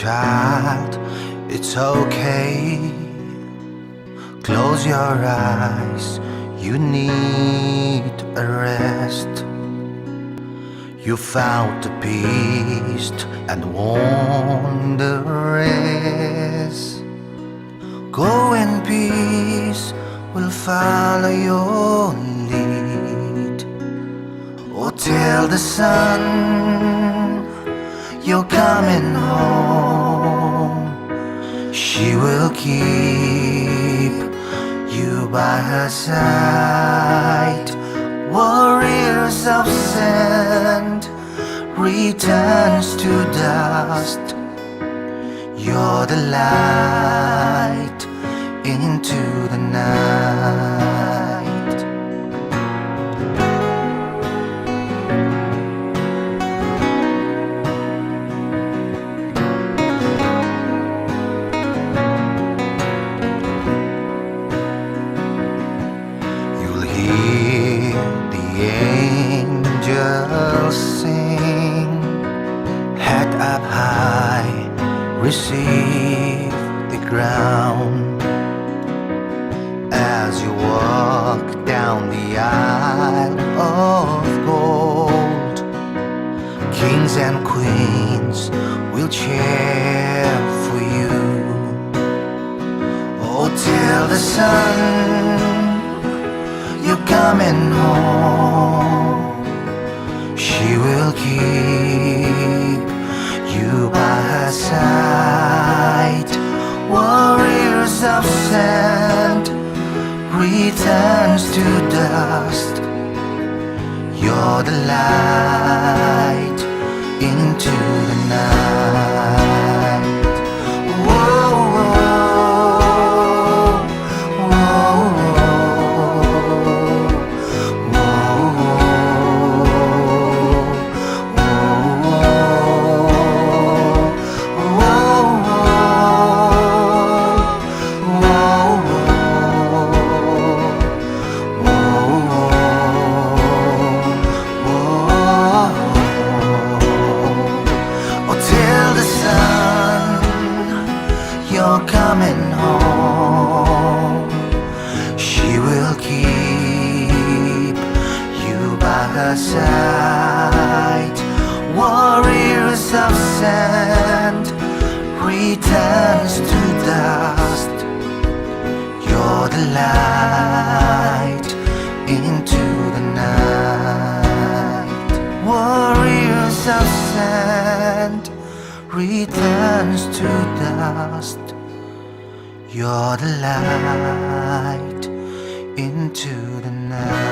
child, it's okay. Close your eyes, you need a rest. You found the peace and won the race. Go in peace, we'll follow your lead. Oh, tell the sun you're coming home. She will keep you by her side. Warriors of sand returns to dust. You're the light into the night. You'll hear the angels sing. Head up high, receive the ground. As you walk down the aisle of gold, kings and queens will cheer for you. Oh, tell the sun you're coming home. She will keep you by her side. Warriors of sand returns to dust. You're the light into the night. Whoa, whoa, whoa, you're coming home. She will keep you by her side. Warriors of sand returns to dust. You're the light into the night. Warriors of sand returns to dust. You're the light into the night.